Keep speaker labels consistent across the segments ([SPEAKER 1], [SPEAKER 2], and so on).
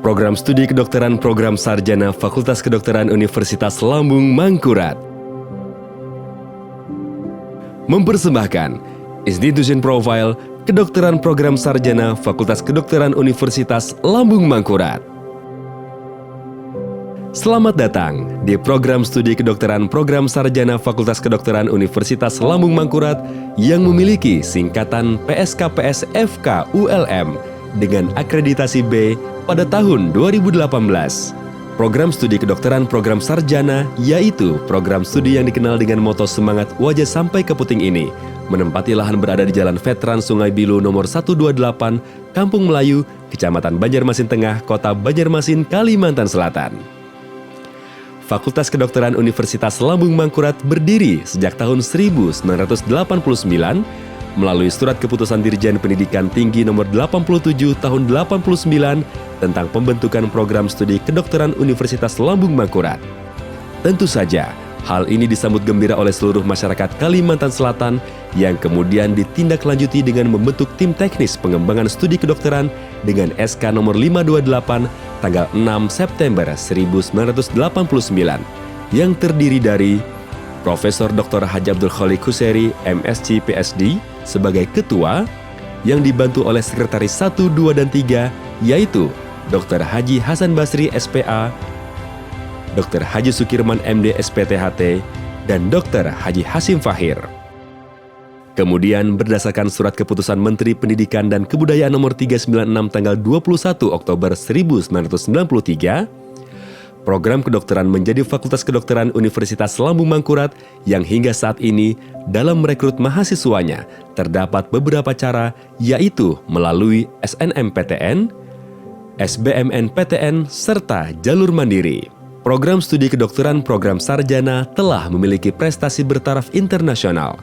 [SPEAKER 1] Program Studi Kedokteran Program Sarjana Fakultas Kedokteran Universitas Lambung Mangkurat mempersembahkan Institution Profile Kedokteran Program Sarjana Fakultas Kedokteran Universitas Lambung Mangkurat. Selamat datang di Program Studi Kedokteran Program Sarjana Fakultas Kedokteran Universitas Lambung Mangkurat yang memiliki singkatan PSKPS FK ULM dengan akreditasi B pada tahun 2018. Program Studi Kedokteran Program Sarjana yaitu program studi yang dikenal dengan moto semangat wajah sampai ke puting ini, menempati lahan berada di Jalan Veteran Sungai Bilu nomor 128, Kampung Melayu, Kecamatan Banjarmasin Tengah, Kota Banjarmasin, Kalimantan Selatan. Fakultas Kedokteran Universitas Lambung Mangkurat berdiri sejak tahun 1989 melalui Surat Keputusan Dirjen Pendidikan Tinggi nomor 87 tahun 89 tentang pembentukan program studi kedokteran Universitas Lambung Mangkurat. Tentu saja, hal ini disambut gembira oleh seluruh masyarakat Kalimantan Selatan yang kemudian ditindaklanjuti dengan membentuk tim teknis pengembangan studi kedokteran dengan SK nomor 528 tanggal 6 September 1989 yang terdiri dari Profesor Dr. Haji Abdul Khaliq Huseri, MSc PhD sebagai ketua yang dibantu oleh sekretaris 1, 2, dan 3 yaitu Dr. Haji Hasan Basri SPA, Dr. Haji Sukirman MD SPTHT, dan Dr. Haji Hasim Fahir. Kemudian berdasarkan Surat Keputusan Menteri Pendidikan dan Kebudayaan nomor 396 tanggal 21 Oktober 1993, program kedokteran menjadi Fakultas Kedokteran Universitas Lambung Mangkurat yang hingga saat ini dalam merekrut mahasiswanya terdapat beberapa cara, yaitu melalui SNMPTN, SBMNPTN, serta jalur mandiri. Program studi kedokteran program sarjana telah memiliki prestasi bertaraf internasional.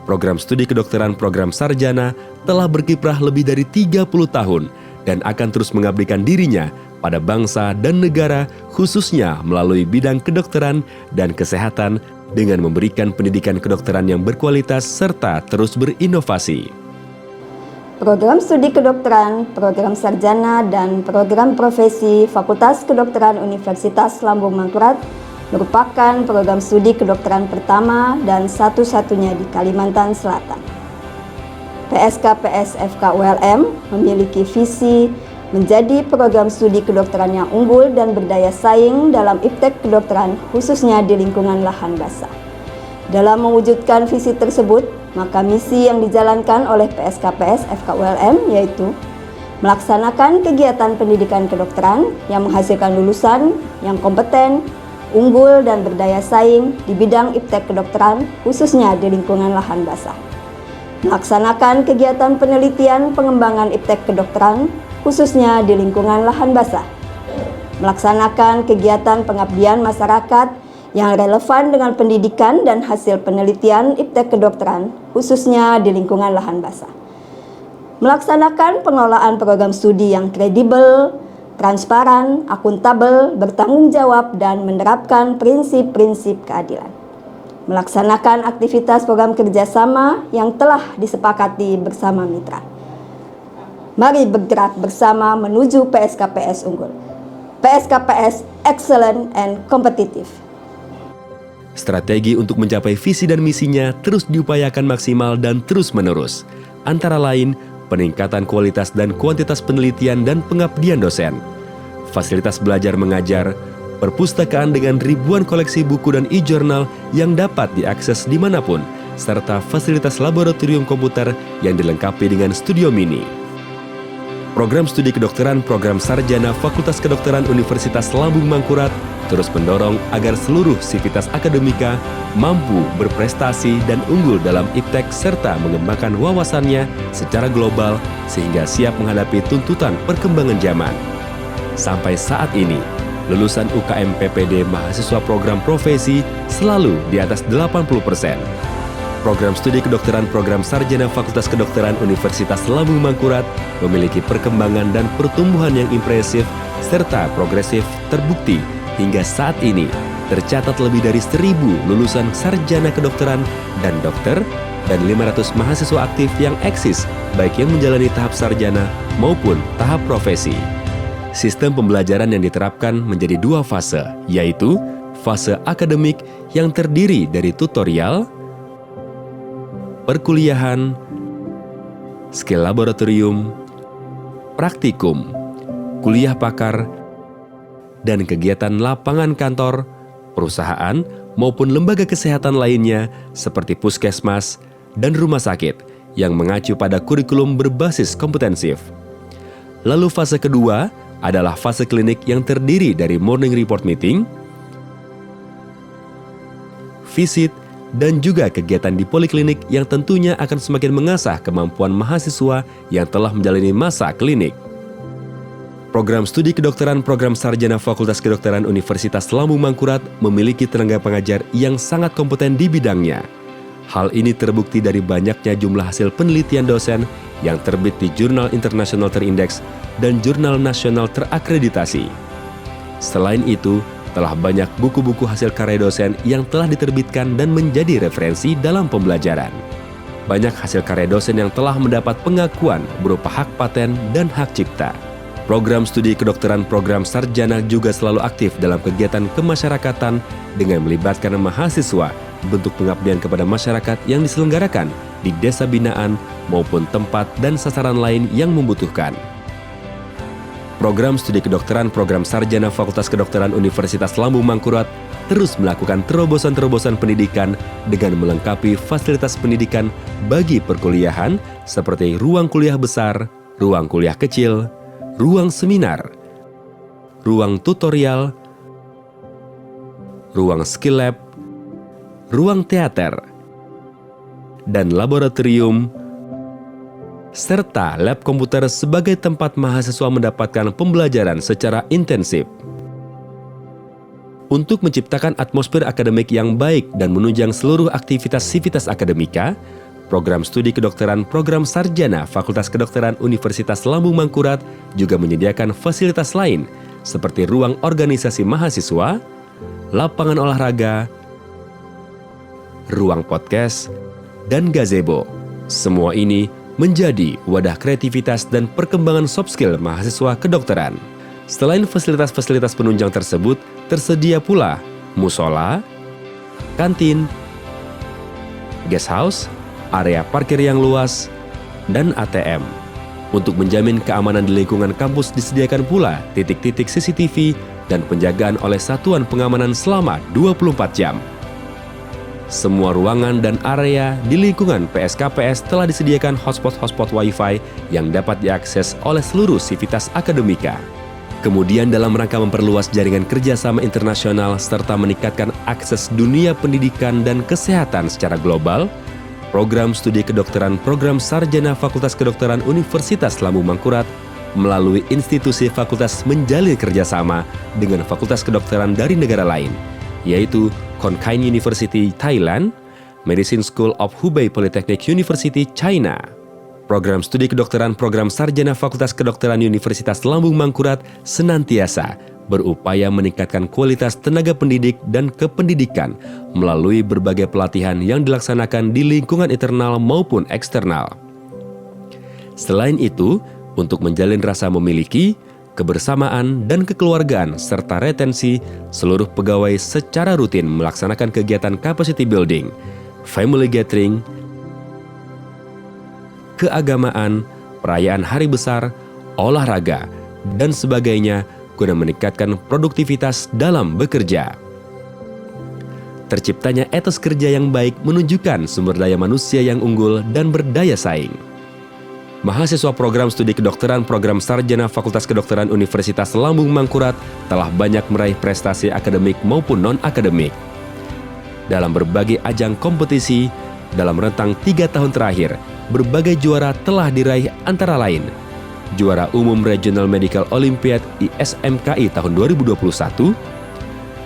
[SPEAKER 1] Program studi kedokteran program sarjana telah berkiprah lebih dari 30 tahun dan akan terus mengabdikan dirinya pada bangsa dan negara khususnya melalui bidang kedokteran dan kesehatan dengan memberikan pendidikan kedokteran yang berkualitas serta terus berinovasi.
[SPEAKER 2] Program studi kedokteran, program sarjana, dan program profesi Fakultas Kedokteran Universitas Lambung Mangkurat merupakan program studi kedokteran pertama dan satu-satunya di Kalimantan Selatan. PSKPS FK ULM memiliki visi menjadi program studi kedokteran yang unggul dan berdaya saing dalam iptek kedokteran khususnya di lingkungan lahan basah. Dalam mewujudkan visi tersebut, maka misi yang dijalankan oleh PSKPS FK ULM yaitu melaksanakan kegiatan pendidikan kedokteran yang menghasilkan lulusan yang kompeten, unggul dan berdaya saing di bidang iptek kedokteran khususnya di lingkungan lahan basah. Melaksanakan kegiatan penelitian pengembangan iptek kedokteran khususnya di lingkungan lahan basah. Melaksanakan kegiatan pengabdian masyarakat yang relevan dengan pendidikan dan hasil penelitian iptek kedokteran khususnya di lingkungan lahan basah. Melaksanakan pengelolaan program studi yang kredibel, transparan, akuntabel, bertanggung jawab, dan menerapkan prinsip-prinsip keadilan. Melaksanakan aktivitas program kerjasama yang telah disepakati bersama mitra. Mari bergerak bersama menuju PSKPS unggul. PSKPS excellent and competitive.
[SPEAKER 1] Strategi untuk mencapai visi dan misinya terus diupayakan maksimal dan terus-menerus. Antara lain, peningkatan kualitas dan kuantitas penelitian dan pengabdian dosen, fasilitas belajar mengajar, perpustakaan dengan ribuan koleksi buku dan e-jurnal yang dapat diakses dimanapun, serta fasilitas laboratorium komputer yang dilengkapi dengan studio mini. Program studi kedokteran program sarjana Fakultas Kedokteran Universitas Lambung Mangkurat terus mendorong agar seluruh sivitas akademika mampu berprestasi dan unggul dalam iptek serta mengembangkan wawasannya secara global sehingga siap menghadapi tuntutan perkembangan zaman. Sampai saat ini, lulusan UKM PPD mahasiswa program profesi selalu di atas 80%. Program studi kedokteran program sarjana Fakultas Kedokteran Universitas Lambung Mangkurat memiliki perkembangan dan pertumbuhan yang impresif serta progresif terbukti hingga saat ini tercatat lebih dari 1.000 lulusan sarjana kedokteran dan dokter dan 500 mahasiswa aktif yang eksis baik yang menjalani tahap sarjana maupun tahap profesi. Sistem pembelajaran yang diterapkan menjadi 2 fase, yaitu fase akademik yang terdiri dari tutorial, perkuliahan, skill laboratorium, praktikum, kuliah pakar, dan kegiatan lapangan kantor, perusahaan, maupun lembaga kesehatan lainnya seperti puskesmas dan rumah sakit yang mengacu pada kurikulum berbasis kompetensif. Lalu fase kedua adalah fase klinik yang terdiri dari morning report meeting, visit, dan juga kegiatan di poliklinik yang tentunya akan semakin mengasah kemampuan mahasiswa yang telah menjalani masa klinik. Program studi kedokteran program sarjana Fakultas Kedokteran Universitas Lambung Mangkurat memiliki tenaga pengajar yang sangat kompeten di bidangnya. Hal ini terbukti dari banyaknya jumlah hasil penelitian dosen yang terbit di jurnal internasional terindeks dan jurnal nasional terakreditasi. Selain itu, telah banyak buku-buku hasil karya dosen yang telah diterbitkan dan menjadi referensi dalam pembelajaran. Banyak hasil karya dosen yang telah mendapat pengakuan berupa hak paten dan hak cipta. Program studi kedokteran program sarjana juga selalu aktif dalam kegiatan kemasyarakatan dengan melibatkan mahasiswa bentuk pengabdian kepada masyarakat yang diselenggarakan di desa binaan maupun tempat dan sasaran lain yang membutuhkan. Program studi kedokteran program sarjana Fakultas Kedokteran Universitas Lambung Mangkurat terus melakukan terobosan-terobosan pendidikan dengan melengkapi fasilitas pendidikan bagi perkuliahan seperti ruang kuliah besar, ruang kuliah kecil, ruang seminar, ruang tutorial, ruang skill lab, ruang teater, dan laboratorium, serta lab komputer sebagai tempat mahasiswa mendapatkan pembelajaran secara intensif. Untuk menciptakan atmosfer akademik yang baik dan menunjang seluruh aktivitas akademika, program studi kedokteran program sarjana Fakultas Kedokteran Universitas Lambung Mangkurat juga menyediakan fasilitas lain seperti ruang organisasi mahasiswa, lapangan olahraga, ruang podcast, dan gazebo. Semua ini menjadi wadah kreativitas dan perkembangan soft skill mahasiswa kedokteran. Selain fasilitas-fasilitas penunjang tersebut, tersedia pula musola, kantin, guest house, area parkir yang luas, dan ATM. Untuk menjamin keamanan di lingkungan kampus disediakan pula titik-titik CCTV dan penjagaan oleh satuan pengamanan selama 24 jam. Semua ruangan dan area di lingkungan PSKPS telah disediakan hotspot Wi-Fi yang dapat diakses oleh seluruh sivitas akademika. Kemudian dalam rangka memperluas jaringan kerjasama internasional serta meningkatkan akses dunia pendidikan dan kesehatan secara global, program studi kedokteran program sarjana Fakultas Kedokteran Universitas Lambung Mangkurat melalui institusi fakultas menjalin kerjasama dengan fakultas kedokteran dari negara lain, yaitu Konkain University Thailand, Medicine School of Hubei Polytechnic University China. Program studi kedokteran program sarjana Fakultas Kedokteran Universitas Lambung Mangkurat senantiasa berupaya meningkatkan kualitas tenaga pendidik dan kependidikan melalui berbagai pelatihan yang dilaksanakan di lingkungan internal maupun eksternal. Selain itu, untuk menjalin rasa memiliki, kebersamaan, dan kekeluargaan, serta retensi, seluruh pegawai secara rutin melaksanakan kegiatan capacity building, family gathering, keagamaan, perayaan hari besar, olahraga, dan sebagainya guna meningkatkan produktivitas dalam bekerja. Terciptanya etos kerja yang baik menunjukkan sumber daya manusia yang unggul dan berdaya saing. Mahasiswa program studi kedokteran program sarjana Fakultas Kedokteran Universitas Lambung Mangkurat telah banyak meraih prestasi akademik maupun non-akademik. Dalam berbagai ajang kompetisi, dalam rentang 3 tahun terakhir, berbagai juara telah diraih antara lain juara umum Regional Medical Olympiad ISMKI tahun 2021,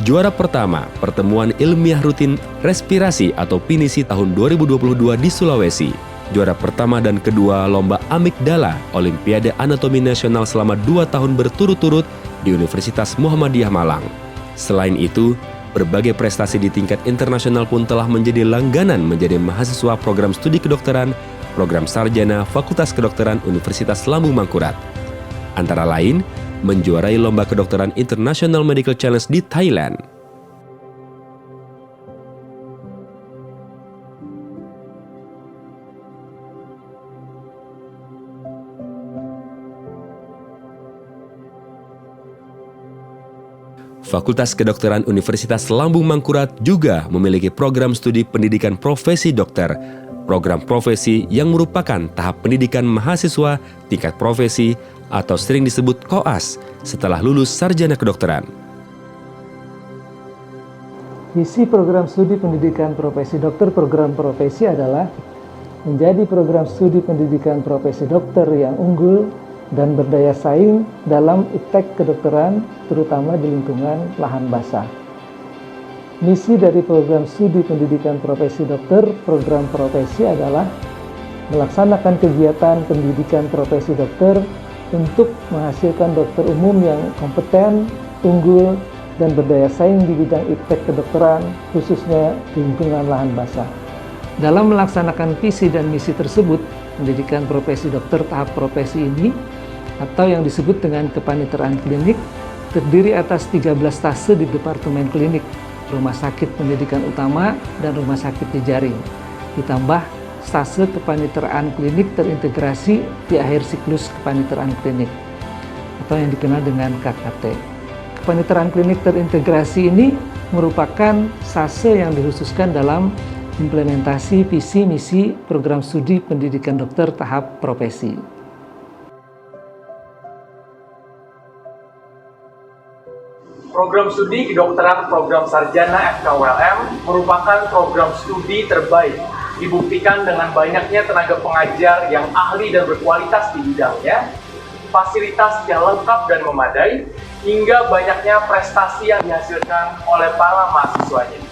[SPEAKER 1] juara pertama Pertemuan Ilmiah Rutin Respirasi atau PINISI tahun 2022 di Sulawesi, juara pertama dan kedua Lomba Amigdala Olimpiade Anatomi Nasional selama 2 tahun berturut-turut di Universitas Muhammadiyah Malang. Selain itu, berbagai prestasi di tingkat internasional pun telah menjadi langganan menjadi mahasiswa program studi kedokteran, program sarjana Fakultas Kedokteran Universitas Lambung Mangkurat. Antara lain, menjuarai Lomba Kedokteran International Medical Challenge di Thailand. Fakultas Kedokteran Universitas Lambung Mangkurat juga memiliki program studi pendidikan profesi dokter, program profesi yang merupakan tahap pendidikan mahasiswa tingkat profesi atau sering disebut koas setelah lulus sarjana kedokteran.
[SPEAKER 3] Visi program studi pendidikan profesi dokter program profesi adalah menjadi program studi pendidikan profesi dokter yang unggul dan berdaya saing dalam iptek kedokteran, terutama di lingkungan lahan basah. Misi dari program studi pendidikan profesi dokter program profesi adalah melaksanakan kegiatan pendidikan profesi dokter untuk menghasilkan dokter umum yang kompeten, unggul, dan berdaya saing di bidang iptek kedokteran, khususnya di lingkungan lahan basah. Dalam melaksanakan visi dan misi tersebut, pendidikan profesi dokter tahap profesi ini, atau yang disebut dengan kepaniteraan klinik, terdiri atas 13 stase di Departemen Klinik, Rumah Sakit Pendidikan Utama, dan Rumah Sakit di Jaring, ditambah stase kepaniteraan klinik terintegrasi di akhir siklus kepaniteraan klinik, atau yang dikenal dengan KKT. Kepaniteraan klinik terintegrasi ini merupakan stase yang dikhususkan dalam implementasi visi misi program studi pendidikan dokter tahap profesi.
[SPEAKER 4] Program studi kedokteran program sarjana FKULM merupakan program studi terbaik, dibuktikan dengan banyaknya tenaga pengajar yang ahli dan berkualitas di bidangnya, fasilitas yang lengkap dan memadai, hingga banyaknya prestasi yang dihasilkan oleh para mahasiswanya.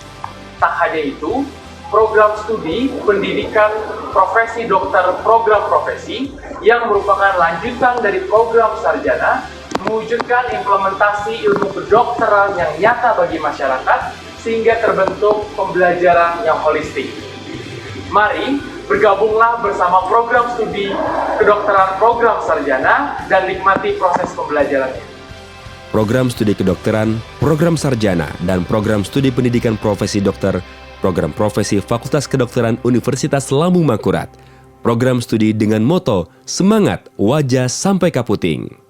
[SPEAKER 4] Tak hanya itu, program studi pendidikan profesi dokter program profesi yang merupakan lanjutan dari program sarjana mewujudkan implementasi ilmu kedokteran yang nyata bagi masyarakat sehingga terbentuk pembelajaran yang holistik. Mari bergabunglah bersama program studi kedokteran program sarjana dan nikmati proses pembelajarannya.
[SPEAKER 1] Program studi kedokteran, program sarjana, dan program studi pendidikan profesi dokter, program profesi Fakultas Kedokteran Universitas Lambung Mangkurat. Program studi dengan moto Semangat Wajah Sampai Kaputing.